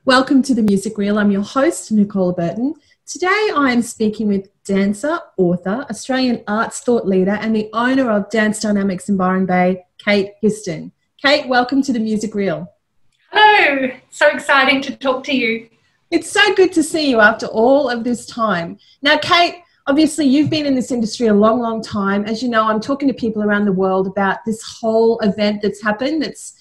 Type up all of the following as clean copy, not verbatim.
Welcome to The Music Reel. I'm your host, Nicole Burton. Today I am speaking with dancer, author, Australian arts thought leader and the owner of Dance Dynamics in Byron Bay, Kate Histon. Kate, welcome to The Music Reel. Hello, so exciting to talk to you. It's so good to see you after all of this time. Now, Kate, obviously you've been in this industry a long, long time. As you know, I'm talking to people around the world about this whole event that's happened that's,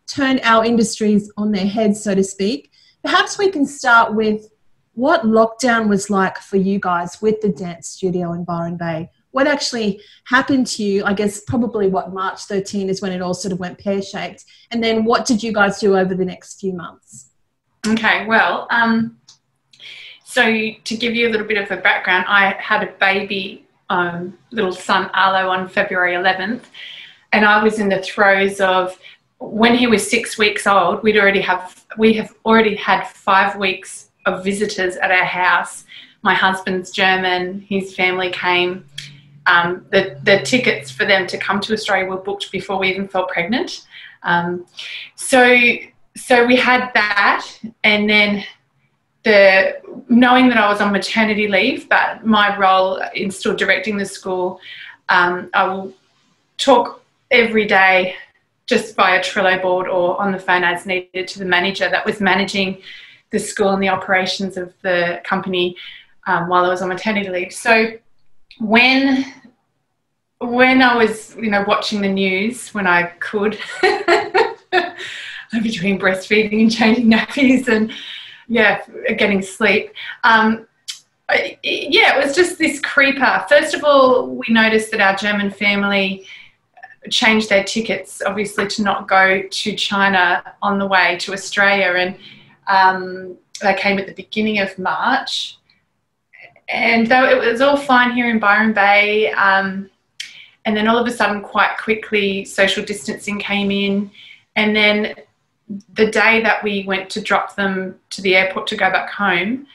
turned our industries on their heads, so to speak. Perhaps we can start with what lockdown was like for you guys with the dance studio in Byron Bay. What actually happened to you? I guess probably March 13 is when it all sort of went pear-shaped. And then what did you guys do over the next few months? Okay, well, so to give you a little bit of a background, I had a baby, little son Arlo, on February 11th, and I was in the throes of, when he was 6 weeks old, we have already had 5 weeks of visitors at our house. My husband's German, his family came. The tickets for them to come to Australia were booked before we even felt pregnant. So we had that, and then knowing that I was on maternity leave, but my role in still directing the school, I will talk every day just via Trello board or on the phone as needed to the manager that was managing the school and the operations of the company while I was on maternity leave. So when I was, watching the news when I could, between breastfeeding and changing nappies and, getting sleep, it was just this creeper. First of all, we noticed that our German family changed their tickets, obviously, to not go to China on the way to Australia, and they came at the beginning of March. And though it was all fine here in Byron Bay, and then all of a sudden, quite quickly, social distancing came in, and then the day that we went to drop them to the airport to go back home,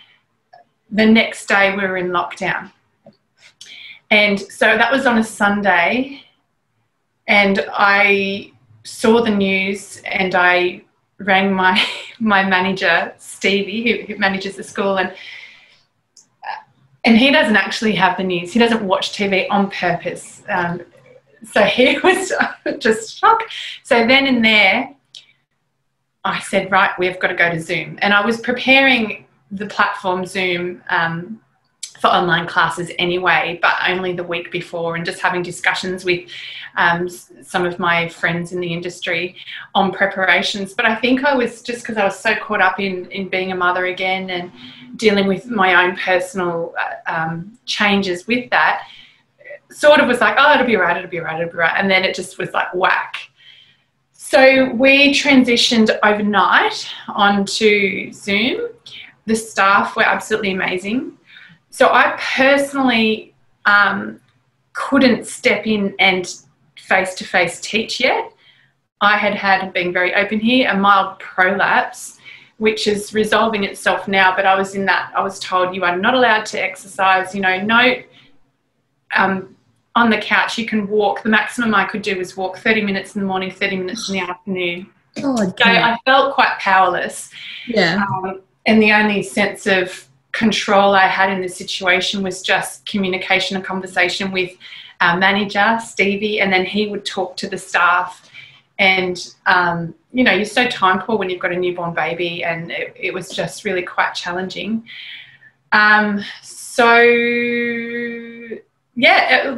the next day we were in lockdown. And so that was on a Sunday, and I saw the news and I rang my manager, Stevie, who manages the school, and he doesn't actually have the news. He doesn't watch TV on purpose. So he was just shocked. So then and there, I said, right, we've got to go to Zoom. And I was preparing the platform Zoom for online classes anyway, but only the week before, and just having discussions with some of my friends in the industry on preparations. But I think I was, just because I was so caught up in being a mother again and dealing with my own personal changes with that, sort of was like, oh, it'll be right, it'll be right, it'll be right. And then it just was like whack. So we transitioned overnight onto Zoom. The staff were absolutely amazing. So I personally couldn't step in and face-to-face teach yet. I had, being very open here, a mild prolapse, which is resolving itself now, but I was in that, I was told you are not allowed to exercise, on the couch. You can walk. The maximum I could do was walk 30 minutes in the morning, 30 minutes in the afternoon. Oh, so I felt quite powerless. Yeah. And the only sense of control I had in the situation was just communication and conversation with our manager, Stevie, and then he would talk to the staff. And, you're so time poor when you've got a newborn baby, and it was just really quite challenging. The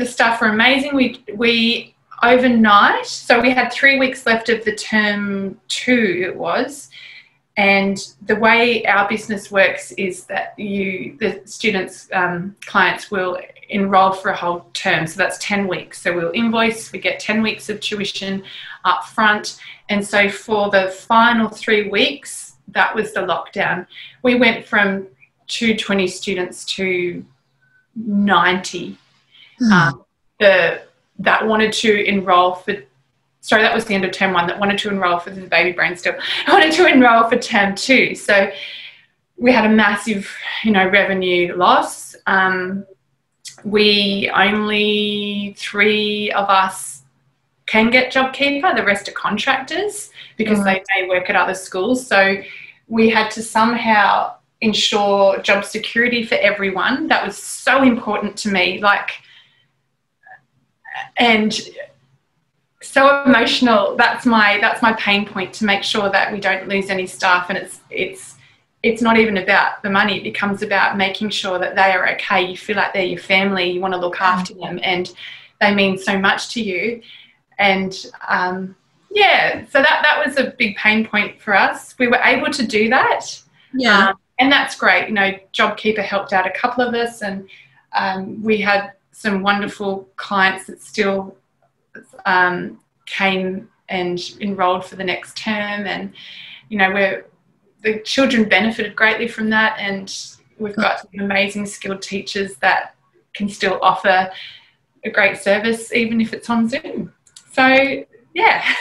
staff were amazing. We overnight, so we had 3 weeks left of the term 2, it was. And the way our business works is that the students, clients will enroll for a whole term. So that's 10 weeks. So we'll invoice, we get 10 weeks of tuition up front. And so for the final 3 weeks, that was the lockdown. We went from 220 students to 90 that wanted to enroll for, sorry, that was the end of term 1, that wanted to enroll for the baby brain still. I wanted to enroll for term 2. So we had a massive, revenue loss. We only 3 of us can get JobKeeper. The rest are contractors because they work at other schools. So we had to somehow ensure job security for everyone. That was so important to me, like, and so emotional. That's my pain point, to make sure that we don't lose any staff. And it's not even about the money. It becomes about making sure that they are okay. You feel like they're your family. You want to look after them, and they mean so much to you. And yeah, so that was a big pain point for us. We were able to do that. Yeah. And that's great. You know, JobKeeper helped out a couple of us, and we had some wonderful clients that still came and enrolled for the next term. And, you know, the children benefited greatly from that. And we've got some amazing skilled teachers that can still offer a great service, even if it's on Zoom. So, yeah.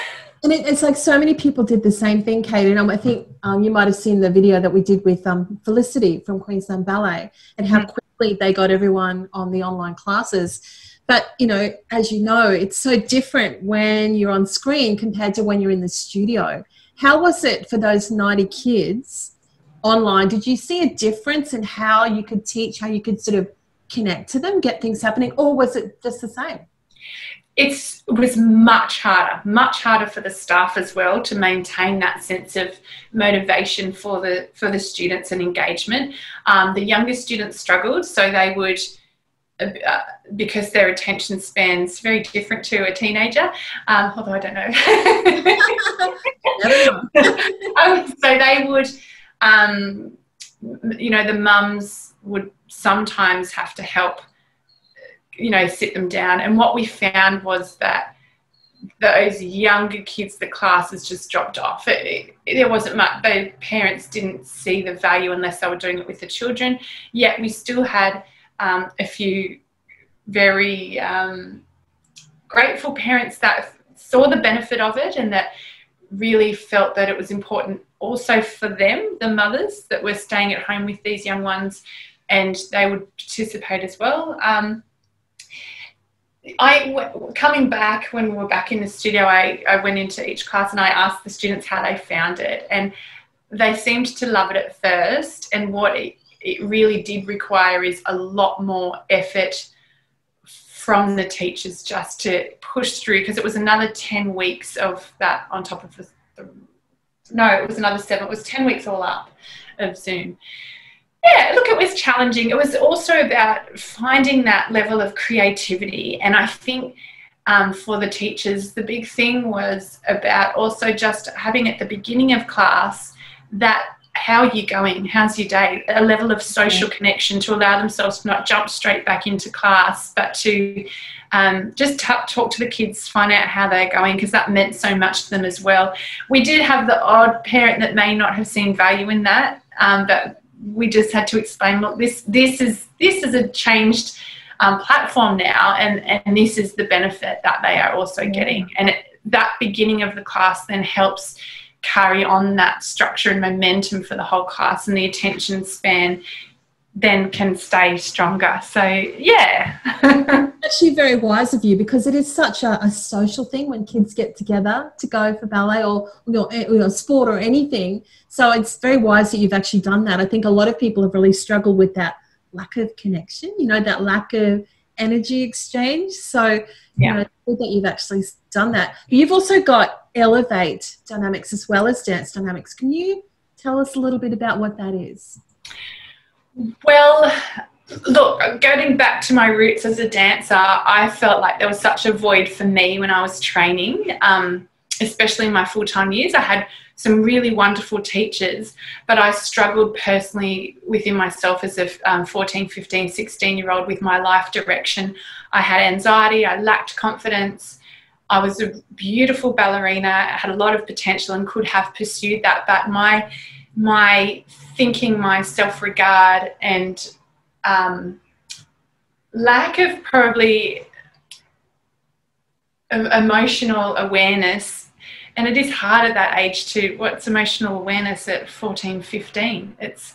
And it's like so many people did the same thing, Kate. And I think you might have seen the video that we did with Felicity from Queensland Ballet, and how quickly they got everyone on the online classes. But, you know, as you know, it's so different when you're on screen compared to when you're in the studio. How was it for those 90 kids online? Did you see a difference in how you could teach, how you could sort of connect to them, get things happening, or was it just the same? It was much harder for the staff as well to maintain that sense of motivation for the students and engagement. The younger students struggled, so they would, because their attention span's very different to a teenager, although I don't know. So they would, you know, the mums would sometimes have to help, you know, sit them down. And what we found was that those younger kids, the classes just dropped off. There wasn't much. The parents didn't see the value unless they were doing it with the children. Yet we still had a few very grateful parents that saw the benefit of it, and that really felt that it was important also for them, the mothers that were staying at home with these young ones, and they would participate as well. Coming back, when we were back in the studio, I went into each class and I asked the students how they found it, and they seemed to love it at first. And what it really did require is a lot more effort from the teachers just to push through, because it was another 10 weeks of that on top of no, it was another 7. It was 10 weeks all up of Zoom. Yeah, look, it was challenging. It was also about finding that level of creativity. And I think for the teachers, the big thing was about also just having at the beginning of class that, how are you going? How's your day? A level of social connection to allow themselves to not jump straight back into class, but to just talk to the kids, find out how they're going, because that meant so much to them as well. We did have the odd parent that may not have seen value in that, but we just had to explain, look, this is a changed platform now, and this is the benefit that they are also getting. And that beginning of the class then helps carry on that structure and momentum for the whole class, and the attention span then can stay stronger. So, yeah. Actually very wise of you, because it is such a social thing when kids get together to go for ballet or sport or anything. So it's very wise that you've actually done that. I think a lot of people have really struggled with that lack of connection, you know, that lack of energy exchange. So, you know, good that you've actually done that. You've also got Elevate Dynamics as well as Dance Dynamics. Can you tell us a little bit about what that is? Well, look, going back to my roots as a dancer, I felt like there was such a void for me when I was training, especially in my full-time years. I had some really wonderful teachers, but I struggled personally within myself as a 14, 15, 16-year-old with my life direction. I had anxiety, I lacked confidence. I was a beautiful ballerina, I had a lot of potential and could have pursued that, but my thinking, my self-regard and lack of probably emotional awareness, and it is hard at that age to, what's emotional awareness at 14, 15? It's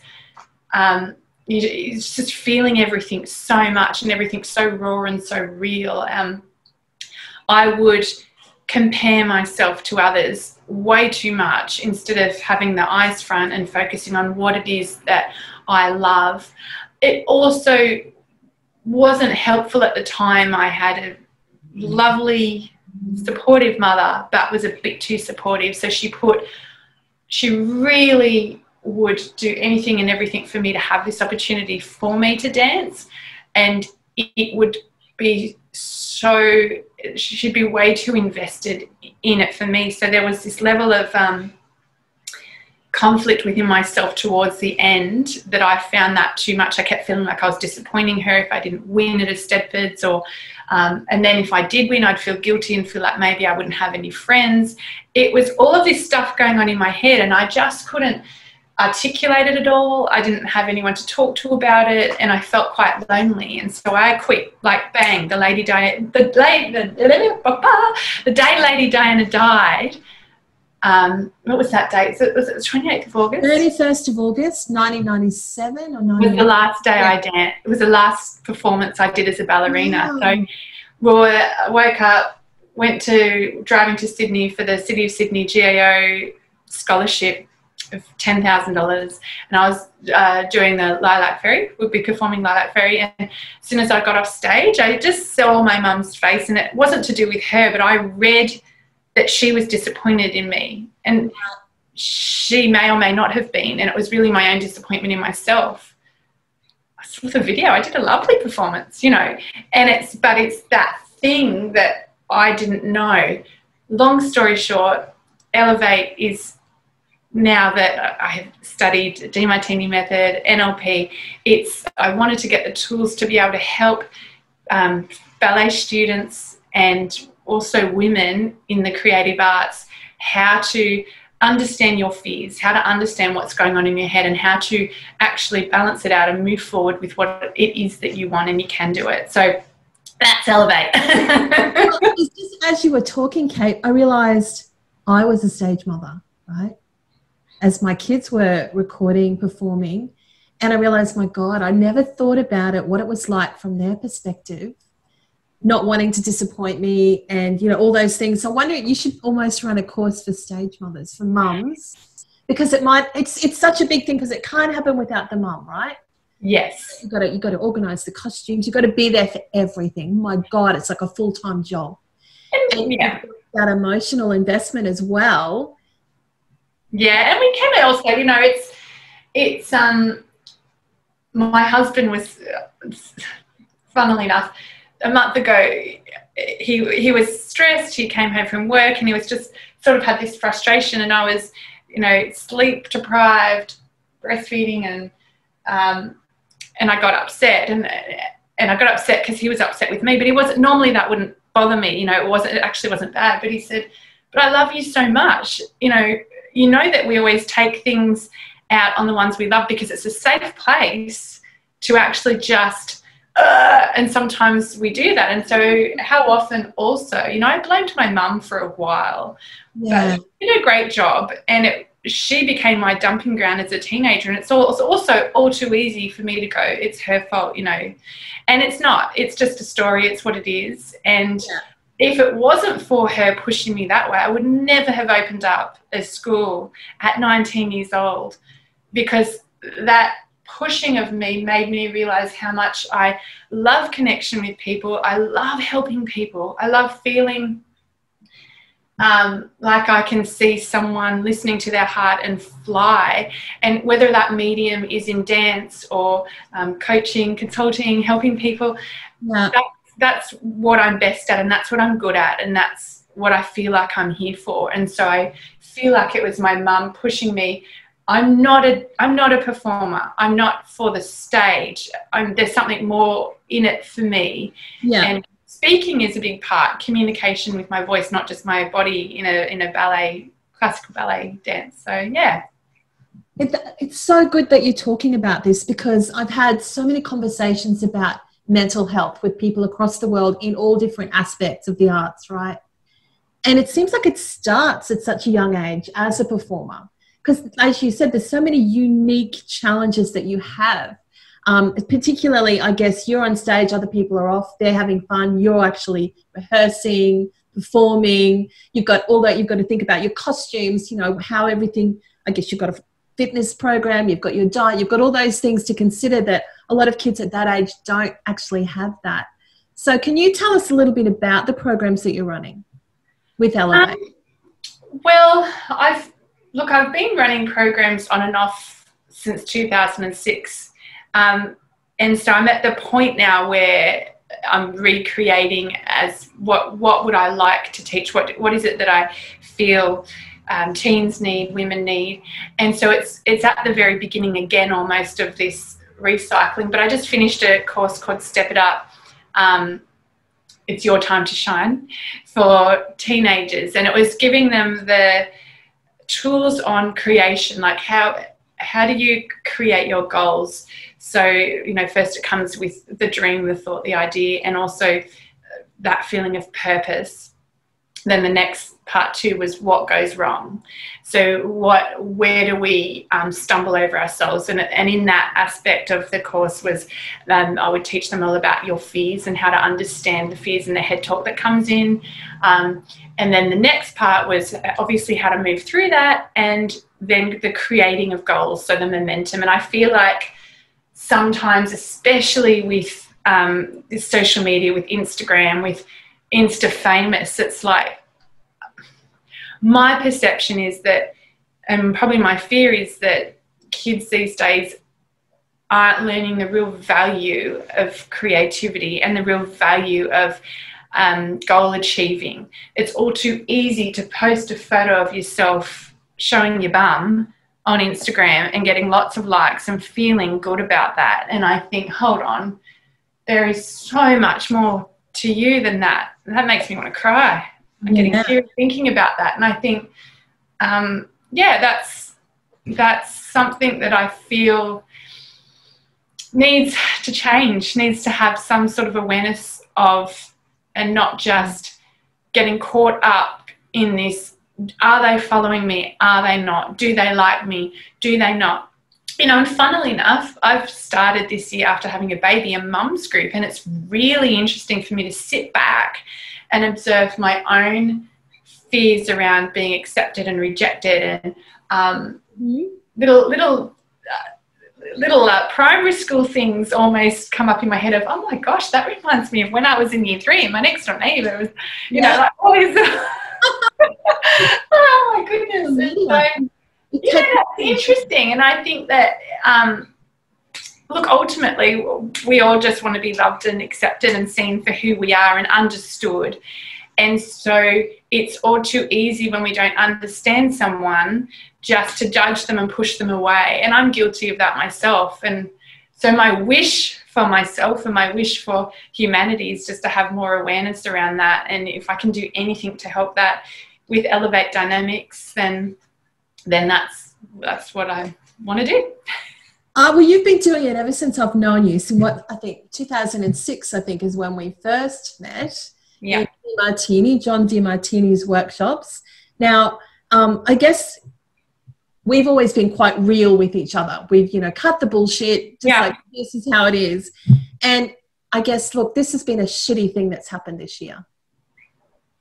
just feeling everything so much and everything so raw and so real. I would compare myself to others way too much instead of having the eyes front and focusing on what it is that I love. It also wasn't helpful at the time. I had a lovely, supportive mother, but was a bit too supportive. So she really would do anything and everything for me to have this opportunity for me to dance. And it would be so, she'd be way too invested in it for me. So there was this level of conflict within myself towards the end that I found that too much. I kept feeling like I was disappointing her if I didn't win at a Stedfords, or and then if I did win, I'd feel guilty and feel like maybe I wouldn't have any friends. It was all of this stuff going on in my head, and I just couldn't articulate it at all. I didn't have anyone to talk to about it, and I felt quite lonely. And so I quit, like bang. The day Lady Diana died. What was that date? Was it the 28th of August? 31st of August, 1997 or 98? It was the last day I danced. It was the last performance I did as a ballerina. Wow. So I woke up, went to driving to Sydney for the City of Sydney GAO scholarship of $10,000, and I was doing the Lilac Fairy. We'd be performing Lilac Fairy, and as soon as I got off stage, I just saw my mum's face, and it wasn't to do with her, but I read that she was disappointed in me, and she may or may not have been, and it was really my own disappointment in myself. I saw the video. I did a lovely performance, you know, and it's that thing that I didn't know. Long story short, Elevate is, now that I have studied Demartini method, NLP, I wanted to get the tools to be able to help ballet students and also women in the creative arts how to understand your fears, how to understand what's going on in your head, and how to actually balance it out and move forward with what it is that you want, and you can do it. So that's Elevate. Well, just as you were talking, Kate, I realised I was a stage mother, right? As my kids were recording, performing, and I realised, my God, I never thought about it, what it was like from their perspective, not wanting to disappoint me, and, you know, all those things. So I wonder, you should almost run a course for stage mothers, for mums, because it's such a big thing, because it can't happen without the mum, right? Yes. You've got to organise the costumes. You've got to be there for everything. My God, it's like a full-time job. And yeah, that emotional investment as well. Yeah, and we can also, you know, it's my husband was, funnily enough, a month ago, he was stressed. He came home from work, and he was just sort of had this frustration, and I was, you know, sleep deprived, breastfeeding, and I got upset, and I got upset because he was upset with me, but he wasn't, normally that wouldn't bother me, you know, it actually wasn't bad, but he said, but I love you so much, you know that we always take things out on the ones we love, because it's a safe place to actually just, and sometimes we do that. And so how often also, you know, I blamed my mum for a while, but she did a great job, and she became my dumping ground as a teenager, and it's also all too easy for me to go, it's her fault, you know, and it's not, it's just a story, it's what it is. And if it wasn't for her pushing me that way, I would never have opened up a school at 19 years old, because that pushing of me made me realize how much I love connection with people. I love helping people. I love feeling like I can see someone listening to their heart and fly. And whether that medium is in dance or coaching, consulting, helping people, that's what I'm best at, and that's what I'm good at, and that's what I feel like I'm here for. And so I feel like it was my mum pushing me. I'm not a performer. I'm not for the stage. There's something more in it for me. Yeah. And speaking is a big part. Communication with my voice, not just my body in a ballet, classical ballet dance. So yeah. It's so good that you're talking about this, because I've had so many conversations about mental health with people across the world in all different aspects of the arts, right? And it seems like it starts at such a young age as a performer, because as you said, there's so many unique challenges that you have. Particularly, I guess, you're on stage, other people are off, they're having fun, you're actually rehearsing, performing. You've got all that. You've got to think about your costumes, you know, how everything, I guess you've got a fitness program, you've got your diet, you've got all those things to consider that a lot of kids at that age don't actually have that. So can you tell us a little bit about the programs that you're running with Elevate? Well, I've been running programs on and off since 2006. And so I'm at the point now where I'm recreating as what would I like to teach? What is it that I feel teens need, women need? And so it's at the very beginning again almost of this recycling. But I just finished a course called Step It Up. It's Your Time to Shine for teenagers. And it was giving them the tools on creation, like how do you create your goals? So, you know, first it comes with the dream, the thought, the idea, and also that feeling of purpose. Then the next part 2 was what goes wrong. So where do we stumble over ourselves? And in that aspect of the course was I would teach them all about your fears and how to understand the fears and the head talk that comes in. And then the next part was obviously how to move through that, and then the creating of goals, so the momentum. And I feel like sometimes, especially with social media, with Instagram, with Insta famous, it's like my perception is that, and probably my fear is that kids these days aren't learning the real value of creativity and the real value of goal achieving. It's all too easy to post a photo of yourself showing your bum on Instagram and getting lots of likes and feeling good about that. And I think, hold on, there is so much more to you than that. And that makes me want to cry. I'm getting teary thinking about that. And I think, that's something that I feel needs to change, needs to have some sort of awareness of, and not just getting caught up in this, are they following me? Are they not? Do they like me? Do they not? You know, and funnily enough, I've started this year after having a baby, a mum's group, and it's really interesting for me to sit back and observe my own fears around being accepted and rejected, and little primary school things almost come up in my head of, oh my gosh, that reminds me of when I was in year 3 and my next door neighbour was, you know, like always. Oh my goodness. And so, it's interesting. And I think that, look, ultimately, we all just want to be loved and accepted and seen for who we are and understood. And so it's all too easy when we don't understand someone just to judge them and push them away. And I'm guilty of that myself. And so my wish for myself and my wish for humanity is just to have more awareness around that. And if I can do anything to help that with Elevate Dynamics, then that's what I want to do. Well, you've been doing it ever since I've known you. So what, I think 2006, I think, is when we first met. Yeah. John DiMartini's workshops. Now, I guess we've always been quite real with each other. We've, you know, cut the bullshit, just like, this is how it is. And I guess, look, this has been a shitty thing that's happened this year.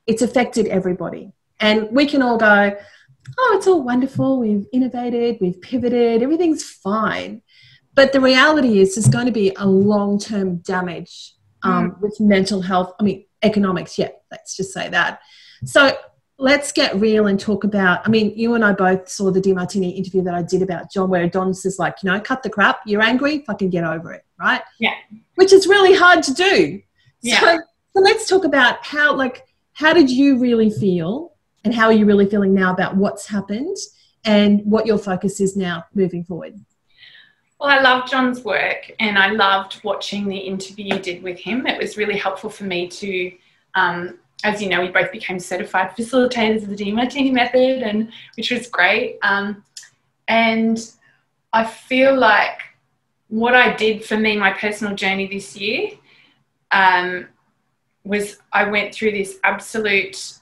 It's affected everybody. And we can all go, oh, it's all wonderful. We've innovated, we've pivoted, everything's fine. But the reality is there's going to be a long-term damage with mental health. I mean, economics, let's just say that. So let's get real and talk about, I mean, you and I both saw the DiMartini interview that I did about John, where Don says, like, you know, cut the crap, you're angry, fucking get over it, right? Yeah. Which is really hard to do. Yeah. So let's talk about how did you really feel and how are you really feeling now about what's happened and what your focus is now moving forward? Well, I love John's work and I loved watching the interview you did with him. It was really helpful for me to, as you know, we both became certified facilitators of the DiMartini method, and which was great. And I feel like what I did for me, my personal journey this year, was I went through this absolute,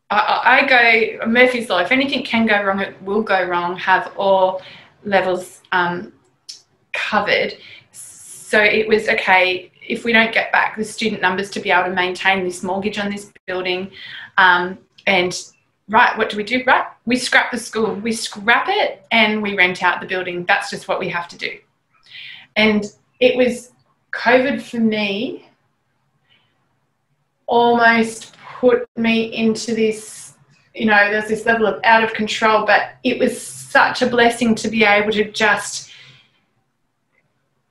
I go, Murphy's Law, if anything can go wrong, it will go wrong, have all levels covered. So it was, okay, if we don't get back the student numbers to be able to maintain this mortgage on this building, and right, what do? Right, we scrap the school. We scrap it and we rent out the building. That's just what we have to do. And it was COVID for me almost put me into this, you know, there's this level of out of control, but it was such a blessing to be able to just,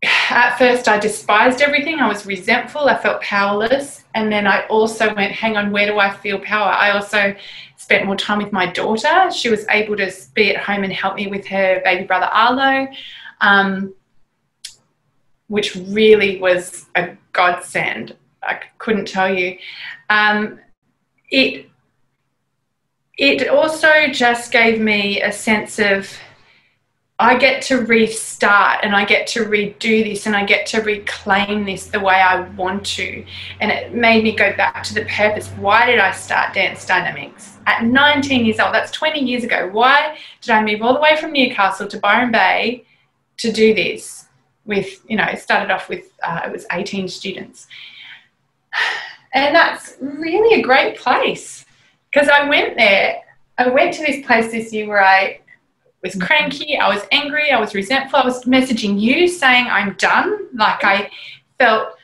at first I despised everything. I was resentful. I felt powerless. And then I also went, hang on, where do I feel power? I also spent more time with my daughter. She was able to be at home and help me with her baby brother Arlo, which really was a godsend. I couldn't tell you. It also just gave me a sense of, I get to restart and I get to redo this and I get to reclaim this the way I want to. And it made me go back to the purpose. Why did I start Dance Dynamics? At 19 years old, that's 20 years ago. Why did I move all the way from Newcastle to Byron Bay to do this with, you know, it started off with, it was 18 students. And that's really a great place, because I went there. I went to this place this year where I was cranky, I was angry, I was resentful, I was messaging you saying I'm done. Like, I felt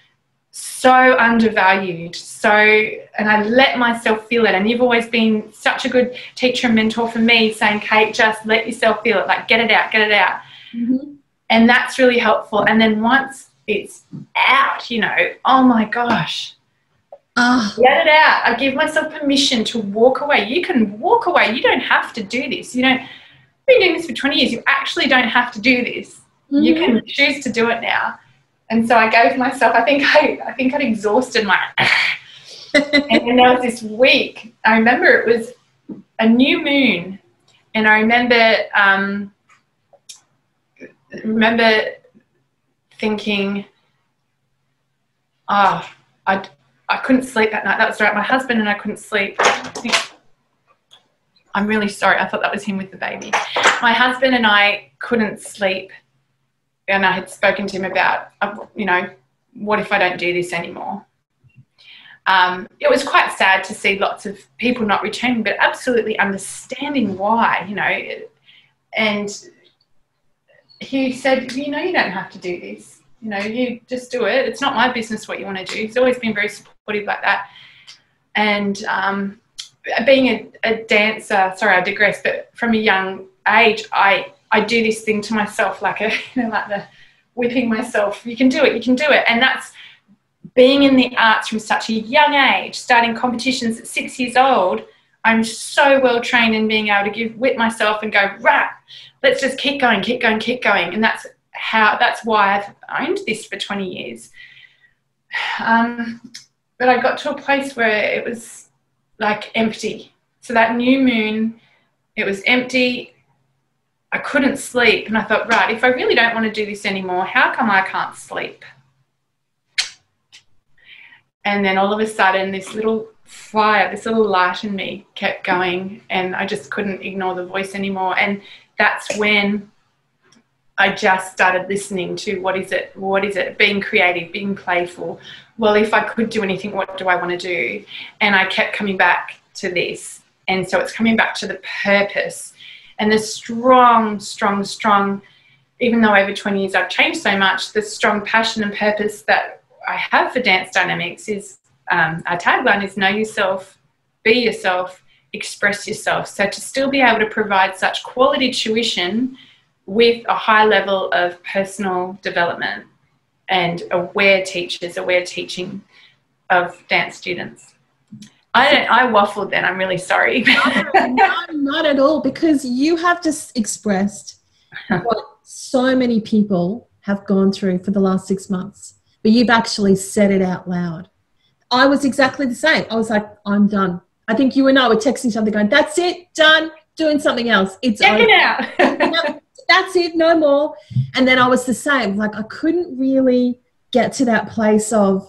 so undervalued. And I let myself feel it. And you've always been such a good teacher and mentor for me, saying, Kate, just let yourself feel it, like get it out, get it out. Mm-hmm. And that's really helpful. And then once it's out, you know, oh my gosh, get it out. I give myself permission to walk away. You can walk away. You don't have to do this. You don't, I've been doing this for 20 years. You actually don't have to do this. Mm-hmm. You can choose to do it now. And so I gave myself, I think I'd exhausted my, and then there was this week, I remember it was a new moon, and I remember thinking, I couldn't sleep that night. That was right. My husband and I couldn't sleep. I'm really sorry. I thought that was him with the baby. My husband and I couldn't sleep, and I had spoken to him about, you know, what if I don't do this anymore? It was quite sad to see lots of people not returning, but absolutely understanding why, you know. And he said, you know, you don't have to do this. You know, you just do it. It's not my business what you want to do. He's always been very supportive like that. And being a dancer, sorry, I digress, but from a young age, I do this thing to myself, like like the whipping myself. You can do it, you can do it. And that's being in the arts from such a young age, starting competitions at 6 years old. I'm so well trained in being able to whip myself and go, right, let's just keep going, keep going, keep going. And that's why I've owned this for 20 years. But I got to a place where it was like empty. So that new moon, it was empty. I couldn't sleep. And I thought, right, if I really don't want to do this anymore, how come I can't sleep? And then all of a sudden, this little fire, this little light in me kept going, and I just couldn't ignore the voice anymore. And that's when I just started listening to what is it, being creative, being playful. Well, if I could do anything, what do I want to do? And I kept coming back to this. And so it's coming back to the purpose and the strong, even though over 20 years I've changed so much, the strong passion and purpose that I have for Dance Dynamics is, our tagline is know yourself, be yourself, express yourself. So to still be able to provide such quality tuition with a high level of personal development and aware teaching of dance students. I waffled then, I'm really sorry. No, not at all, because you have just expressed what so many people have gone through for the last 6 months, but you've actually said it out loud. I was exactly the same. I was like, I'm done. I think you and I were texting something going, that's it, done, doing something else. It's check it out. That's it, no more. And then I was the same. Like, I couldn't really get to that place of,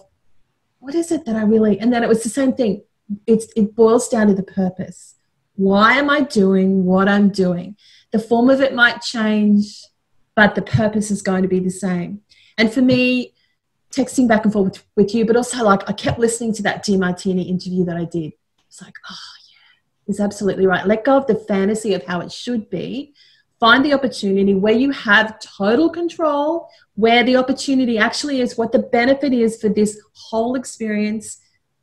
what is it that I really, and then it was the same thing. It boils down to the purpose. Why am I doing what I'm doing? The form of it might change, but the purpose is going to be the same. And for me, texting back and forth with you, but also like I kept listening to that DeMartini interview that I did. It's like, oh yeah, he's absolutely right. Let go of the fantasy of how it should be. Find the opportunity where you have total control, where the opportunity actually is, what the benefit is for this whole experience.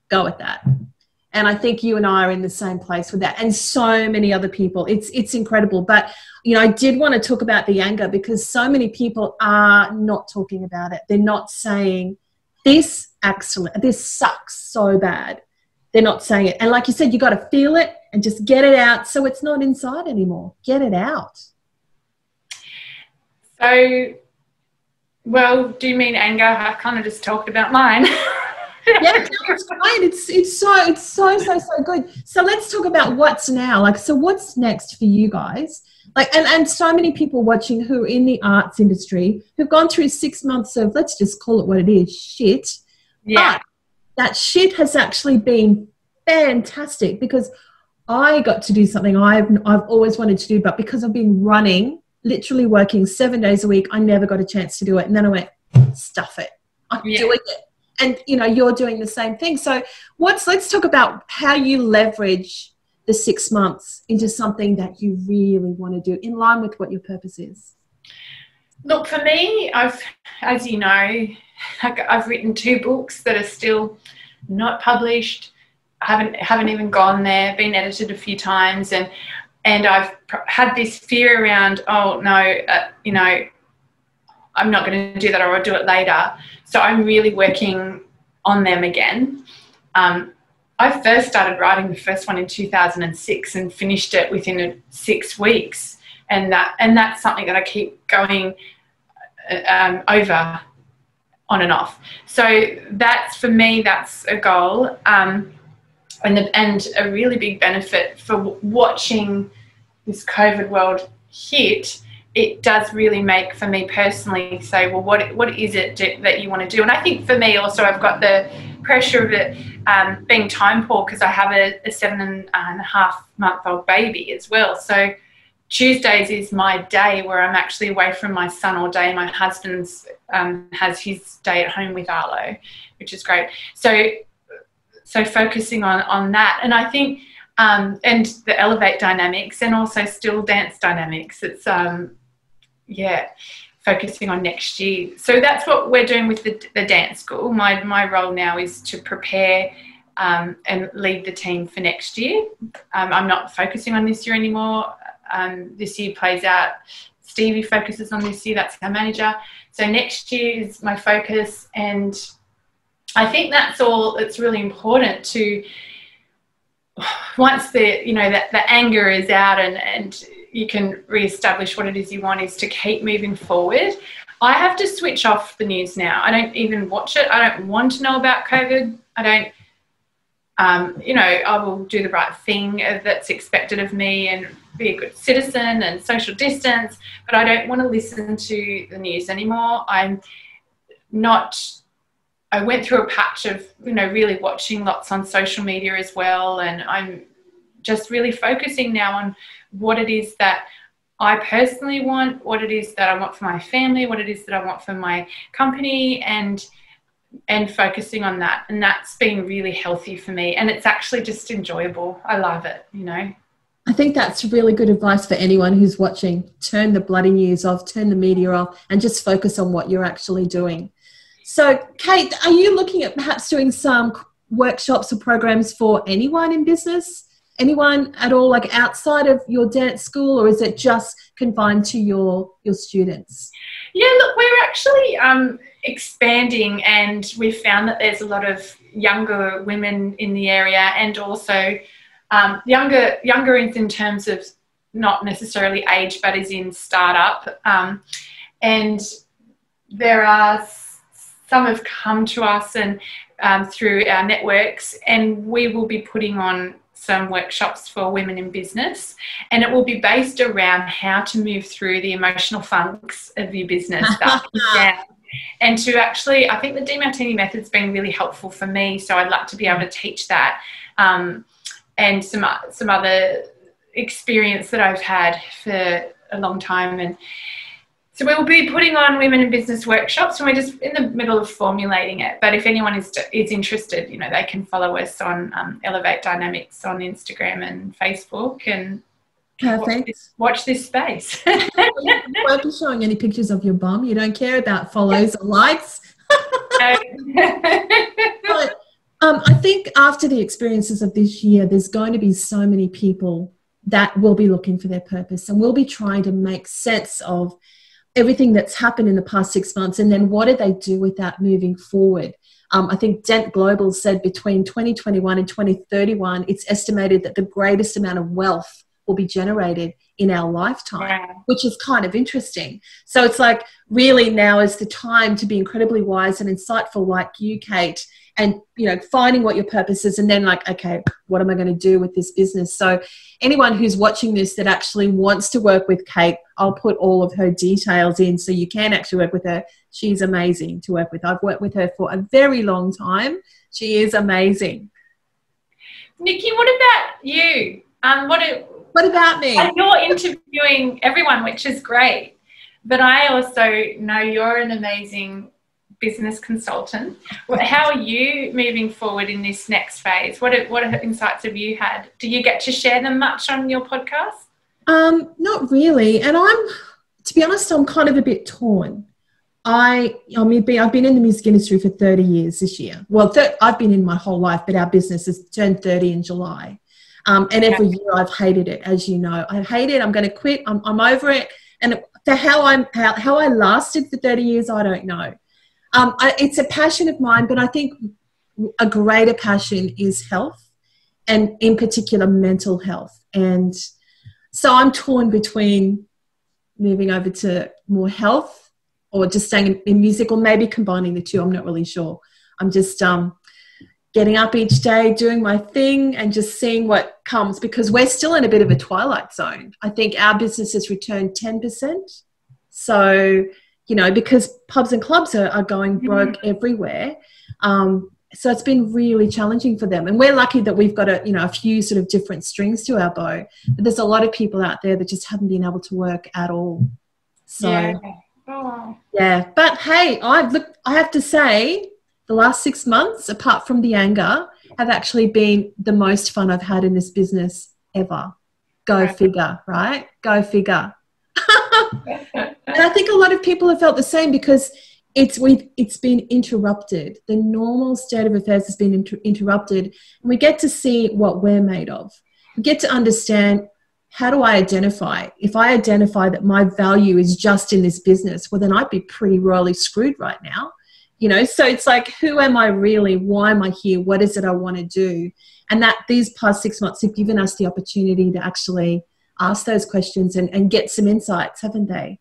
Go with that. And I think you and I are in the same place with that, and so many other people. It's incredible. But, you know, I did want to talk about the anger, because so many people are not talking about it. They're not saying, this sucks so bad. They're not saying it. And like you said, you got to feel it and just get it out, so it's not inside anymore. Get it out. So, well, do you mean anger? I kind of just talked about mine. Yeah, it's great. It's so good. So let's talk about what's now. Like, so what's next for you guys? Like, and so many people watching who are in the arts industry who've gone through 6 months of, let's just call it what it is, shit. Yeah. But that shit has actually been fantastic, because I got to do something I've always wanted to do, but because I've been running, literally working 7 days a week, I never got a chance to do it. And then I went, stuff it. I'm doing it. And, you know, you're doing the same thing. So let's talk about how you leverage the 6 months into something that you really want to do in line with what your purpose is. Look, for me, as you know, I've written 2 books that are still not published. I haven't even gone there, been edited a few times. And I've had this fear around, oh, no, you know, I'm not going to do that, or I'll do it later. So I'm really working on them again. I first started writing the first one in 2006 and finished it within 6 weeks. And that's something that I keep going over on and off. So that's, for me, that's a goal. And a really big benefit for watching this COVID world hit. It does really make, for me personally, say, well, what is it that you want to do? And I think for me also, I've got the pressure of it being time poor, because I have a 7.5-month-old baby as well. So Tuesdays is my day where I'm actually away from my son all day. My husband's has his day at home with Arlo, which is great. So focusing on that. And I think, and the Elevate dynamics, and also still dance dynamics. It's, focusing on next year. So that's what we're doing with the dance school. My role now is to prepare and lead the team for next year. I'm not focusing on this year anymore. This year plays out. Stevie focuses on this year. That's our manager. So next year is my focus. And I think that's all. It's really important to, once the anger is out and you can reestablish what it is you want, is to keep moving forward. I have to switch off the news now. I don't even watch it. I don't want to know about COVID. I don't, I will do the right thing that's expected of me and be a good citizen and social distance, but I don't want to listen to the news anymore. I went through a patch of, really watching lots on social media as well, and I'm just really focusing now on what it is that I personally want, what it is that I want for my family, what it is that I want for my company, and focusing on that. And that's been really healthy for me, and it's actually just enjoyable. I love it, I think that's really good advice for anyone who's watching. Turn the bloody news off, turn the media off, and just focus on what you're actually doing. So, Kate, are you looking at perhaps doing some workshops or programs for anyone in business? Anyone at all, like outside of your dance school, or is it just confined to your students? Yeah, look, we're actually expanding, and we've found that there's a lot of younger women in the area, and also younger in terms of not necessarily age, but as in startup. And there are some have come to us and through our networks, and we will be putting on some workshops for women in business, and it will be based around how to move through the emotional funks of your business, the up and down. And to actually, I think the DeMartini method's been really helpful for me, so I'd like to be able to teach that, and some other experience that I've had for a long time. And So we'll be putting on women in business workshops, and we're just in the middle of formulating it. But if anyone is interested, you know, they can follow us on Elevate Dynamics on Instagram and Facebook, and watch this space. You won't be showing any pictures of your bum. You don't care about follows or likes. But, I think after the experiences of this year, there's going to be so many people that will be looking for their purpose, and will be trying to make sense of everything that's happened in the past 6 months, and then what do they do with that moving forward. I think Dent Global said between 2021 and 2031, it's estimated that the greatest amount of wealth will be generated in our lifetime, which is kind of interesting. So it's like, really now is the time to be incredibly wise and insightful like you, Kate, and, you know, finding what your purpose is, and then like, okay, what am I going to do with this business? So anyone who's watching this that actually wants to work with Kate, I'll put all of her details in so you can actually work with her. She's amazing to work with. I've worked with her for a very long time. She is amazing. Nikki, what about you? What about me? You're interviewing everyone, which is great. But I also know you're an amazing business consultant. How are you moving forward in this next phase? What insights have you had? Do you get to share them much on your podcast? Not really. And to be honest, I'm kind of a bit torn. I've been in the music industry for 30 years this year. Well, I've been in my whole life, but our business has turned 30 in July. And every year I've hated it, as you know. I hate it. I'm going to quit. I'm over it. And for how I lasted for 30 years, I don't know. It's a passion of mine, but I think a greater passion is health, and in particular mental health. And so I'm torn between moving over to more health, or just staying in music, or maybe combining the two. I'm not really sure. I'm just getting up each day, doing my thing, and just seeing what comes, because we're still in a bit of a twilight zone. I think our business has returned 10%. So, you know, because pubs and clubs are going broke everywhere. So it's been really challenging for them. And we're lucky that we've got a few sort of different strings to our bow. But there's a lot of people out there that just haven't been able to work at all. So, yeah. But hey, I have to say, the last 6 months, apart from the anger, have actually been the most fun I've had in this business ever. Go figure, right? Go figure. And I think a lot of people have felt the same, because it's been interrupted. The normal state of affairs has been interrupted, and we get to see what we're made of. We get to understand, how do I identify? If I identify that my value is just in this business, well, then I'd be pretty royally screwed right now. You know, so it's like, who am I really? Why am I here? What is it I want to do? And that these past 6 months have given us the opportunity to actually ask those questions and get some insights, haven't they?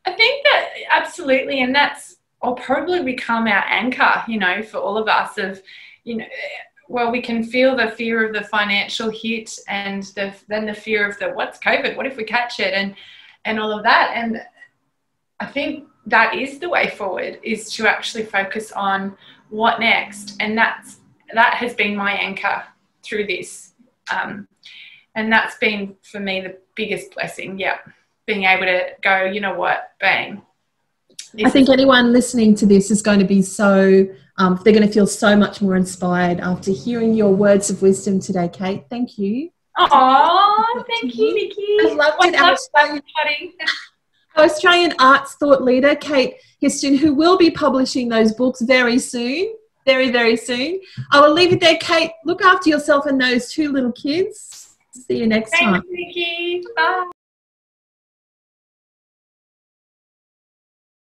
I think that absolutely, and will probably become our anchor, you know, for all of us of, you know, well, we can feel the fear of the financial hit, and then the fear of what's COVID, what if we catch it, and all of that. And I think that is the way forward, is to actually focus on what next. And that has been my anchor through this. And that's been, for me, the biggest blessing. Yeah. Being able to go, you know what, bang. I think anyone listening to this is going to be they're going to feel so much more inspired after hearing your words of wisdom today, Kate. Thank you. Oh, thank you, Nikki. I loved it. Australian arts thought leader, Kate Histon, who will be publishing those books very soon, very, very soon. I will leave it there, Kate. Look after yourself and those two little kids. See you next time. Thanks, Nikki. Bye.